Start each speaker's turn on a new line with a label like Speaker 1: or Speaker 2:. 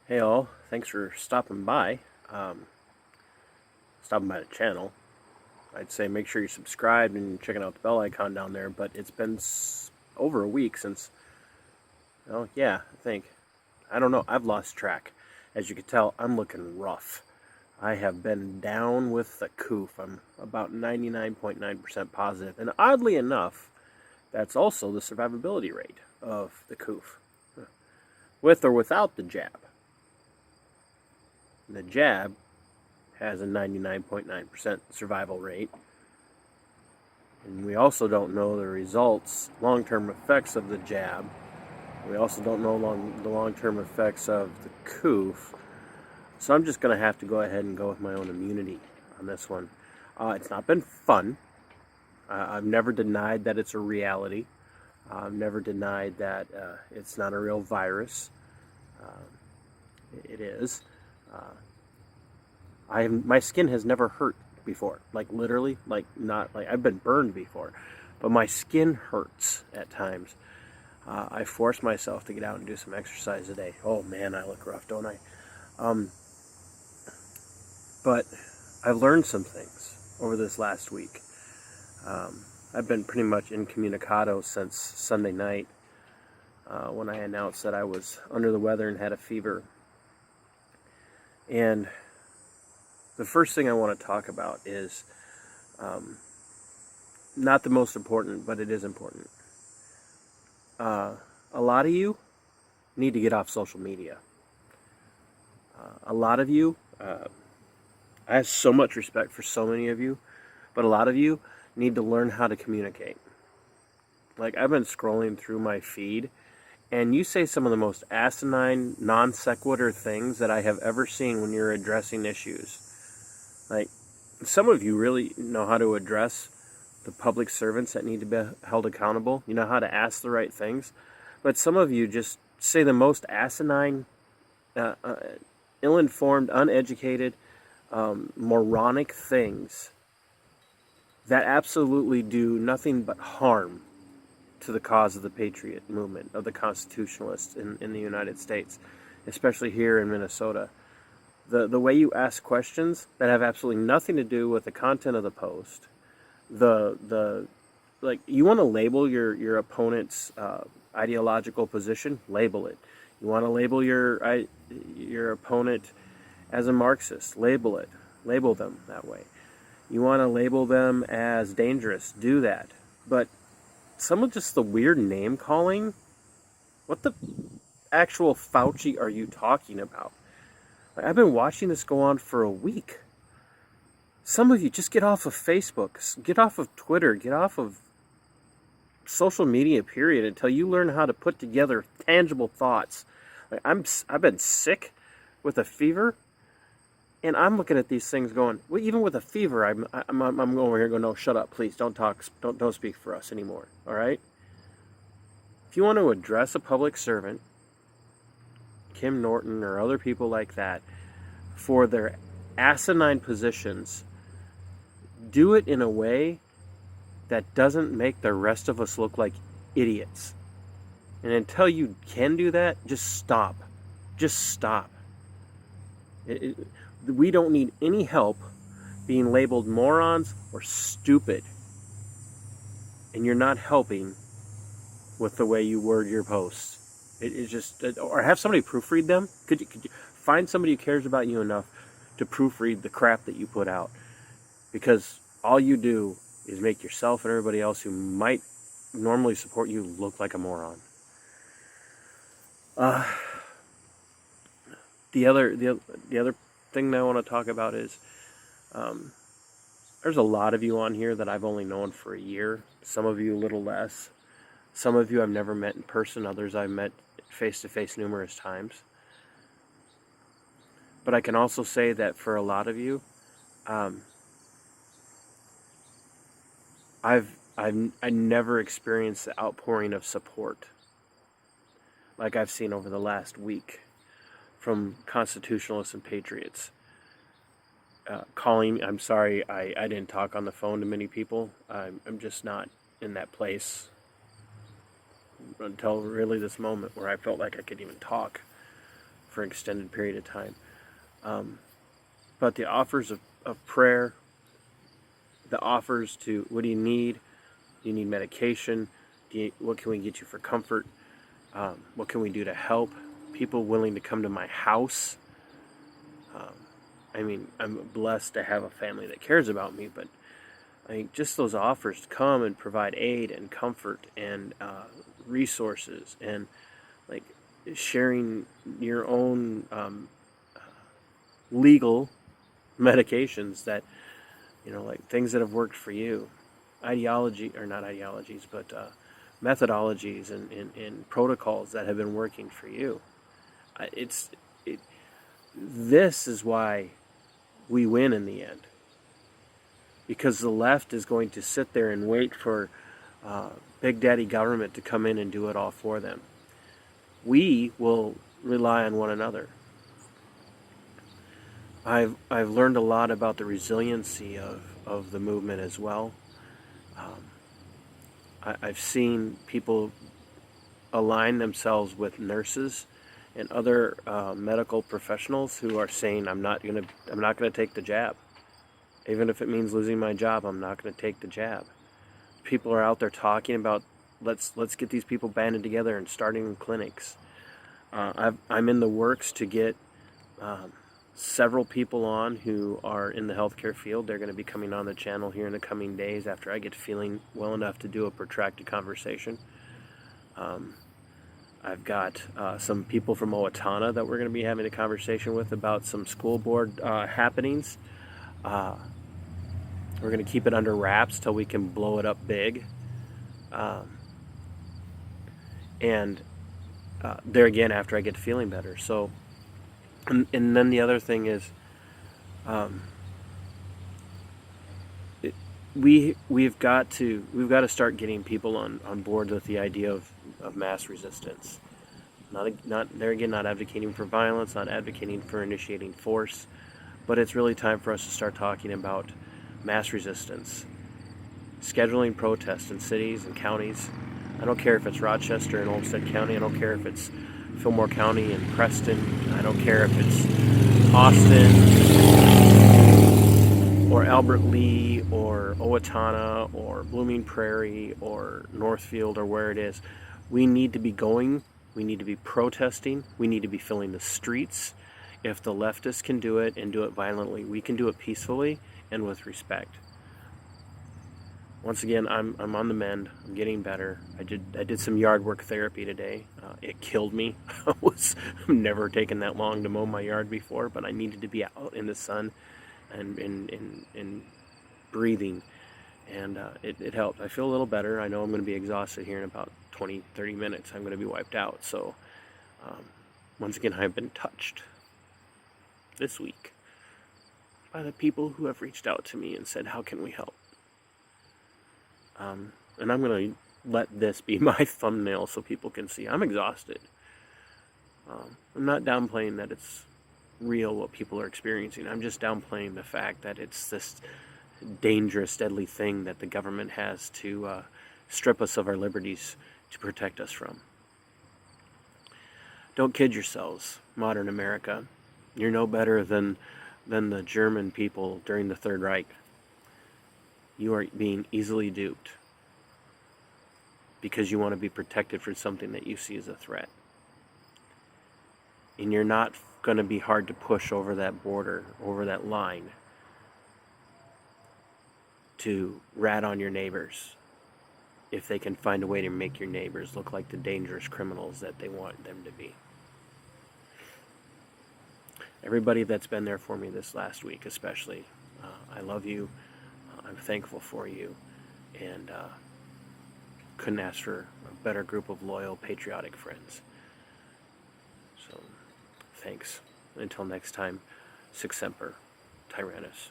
Speaker 1: Hey all, thanks for stopping by. Stopping by the channel. I'd say make sure you're subscribed and checking out the bell icon down there. But it's been over a week since. Oh yeah, I think. I don't know. I've lost track. As you can tell, I'm looking rough. I have been down with the coof. I'm about 99.9% positive, and oddly enough, that's also the survivability rate of the coof, with or without the jab. The jab has a 99.9% survival rate. And we also don't know the results, long-term effects of the jab. We also don't know the long-term effects of the coof. So I'm just going to have to go ahead and go with my own immunity on this one. It's not been fun. I've never denied that it's a reality. I've never denied that it's not a real virus. It is. My skin has never hurt before, like literally, like not like I've been burned before, but my skin hurts at times. I force myself to get out and do some exercise today. Oh man, I look rough, don't I? But I've learned some things over this last week. I've been pretty much incommunicado since Sunday night when I announced that I was under the weather and had a fever. And the first thing I want to talk about is not the most important, but it is important. A lot of you need to get off social media. A lot of you, I have so much respect for so many of you, but a lot of you need to learn how to communicate. Like, I've been scrolling through my feed, and you say some of the most asinine, non sequitur things that I have ever seen when you're addressing issues. Like, some of you really know how to address the public servants that need to be held accountable. You know how to ask the right things. But some of you just say the most asinine, ill-informed, uneducated, moronic things that absolutely do nothing but harm to the cause of the patriot movement, of the constitutionalists in the United States, especially here in Minnesota. The way you ask questions that have absolutely nothing to do with the content of the post, like, you want to label your opponent's ideological position, label it. You want to label your opponent as a Marxist, label it. Label them that way. You want to label them as dangerous, do that. But some of just the weird name calling, what the actual Fauci are you talking about? Like, I've been watching this go on for a week. Some of you just get off of Facebook, get off of Twitter, get off of social media, period, until you learn how to put together tangible thoughts. Like, I've been sick with a fever, and I'm looking at these things going, well, even with a fever, I'm over here going, no, shut up, please, don't talk, don't speak for us anymore. All right. If you want to address a public servant, Kim Norton or other people like that, for their asinine positions, do it in a way that doesn't make the rest of us look like idiots. And until you can do that, just stop. Just stop. We don't need any help being labeled morons or stupid. And you're not helping with the way you word your posts. It's just, or have somebody proofread them. Could you find somebody who cares about you enough to proofread the crap that you put out? Because all you do is make yourself and everybody else who might normally support you look like a moron. The other thing that I want to talk about is there's a lot of you on here that I've only known for a year. Some of you a little less. Some of you I've never met in person. Others I've met face-to-face numerous times. But I can also say that for a lot of you, I never experienced the outpouring of support like I've seen over the last week from constitutionalists and patriots. Calling, I'm sorry, I didn't talk on the phone to many people. I'm just not in that place until really this moment where I felt like I could even talk for an extended period of time. But the offers of prayer, the offers to what do you need? Do you need medication? What can we get you for comfort? What can we do to help? People willing to come to my house. I mean, I'm blessed to have a family that cares about me, but I think just those offers to come and provide aid and comfort and resources and like sharing your own legal medications that, like things that have worked for you, methodologies, and protocols that have been working for you. This is why we win in the end. Because the left is going to sit there and wait for Big Daddy government to come in and do it all for them. We will rely on one another. I've learned a lot about the resiliency of the movement as well. I've seen people align themselves with nurses and other medical professionals who are saying, I'm not gonna take the jab. Even if it means losing my job, I'm not going to take the jab. People are out there talking about let's get these people banded together and starting clinics. I'm in the works to get several people on who are in the healthcare field. They're going to be coming on the channel here in the coming days after I get feeling well enough to do a protracted conversation. I've got some people from Owatonna that we're going to be having a conversation with about some school board happenings. We're going to keep it under wraps till we can blow it up big. And there again, after I get feeling better. So, and then the other thing is, we've got to start getting people on board with the idea of mass resistance. Not advocating for violence, not advocating for initiating force, but it's really time for us to start talking about mass resistance, scheduling protests in cities and counties. I don't care if it's Rochester and Olmsted County. I don't care if it's Fillmore County and Preston. I don't care if it's Austin or Albert Lee or Owatonna or Blooming Prairie or Northfield or where it is. We need to be going. We need to be protesting. We need to be filling the streets. If the leftists can do it and do it violently, we can do it peacefully and with respect. Once again, I'm on the mend. I'm getting better. I did some yard work therapy today. It killed me. I've never taken that long to mow my yard before, but I needed to be out in the sun and breathing, and it helped. I feel a little better. I know I'm going to be exhausted here in about 20-30 minutes. I'm going to be wiped out. So once again, I've been touched this week by the people who have reached out to me and said, how can we help? And I'm going to let this be my thumbnail so people can see I'm exhausted. I'm not downplaying that it's real what people are experiencing. I'm just downplaying the fact that it's this dangerous, deadly thing that the government has to strip us of our liberties to protect us from. Don't kid yourselves, modern America. You're no better than the German people during the Third Reich. You are being easily duped because you want to be protected from something that you see as a threat. And you're not going to be hard to push over that border, over that line, to rat on your neighbors if they can find a way to make your neighbors look like the dangerous criminals that they want them to be. Everybody that's been there for me this last week especially, I love you. I'm thankful for you, and couldn't ask for a better group of loyal, patriotic friends. So, thanks. Until next time, Sic Semper Tyrannis.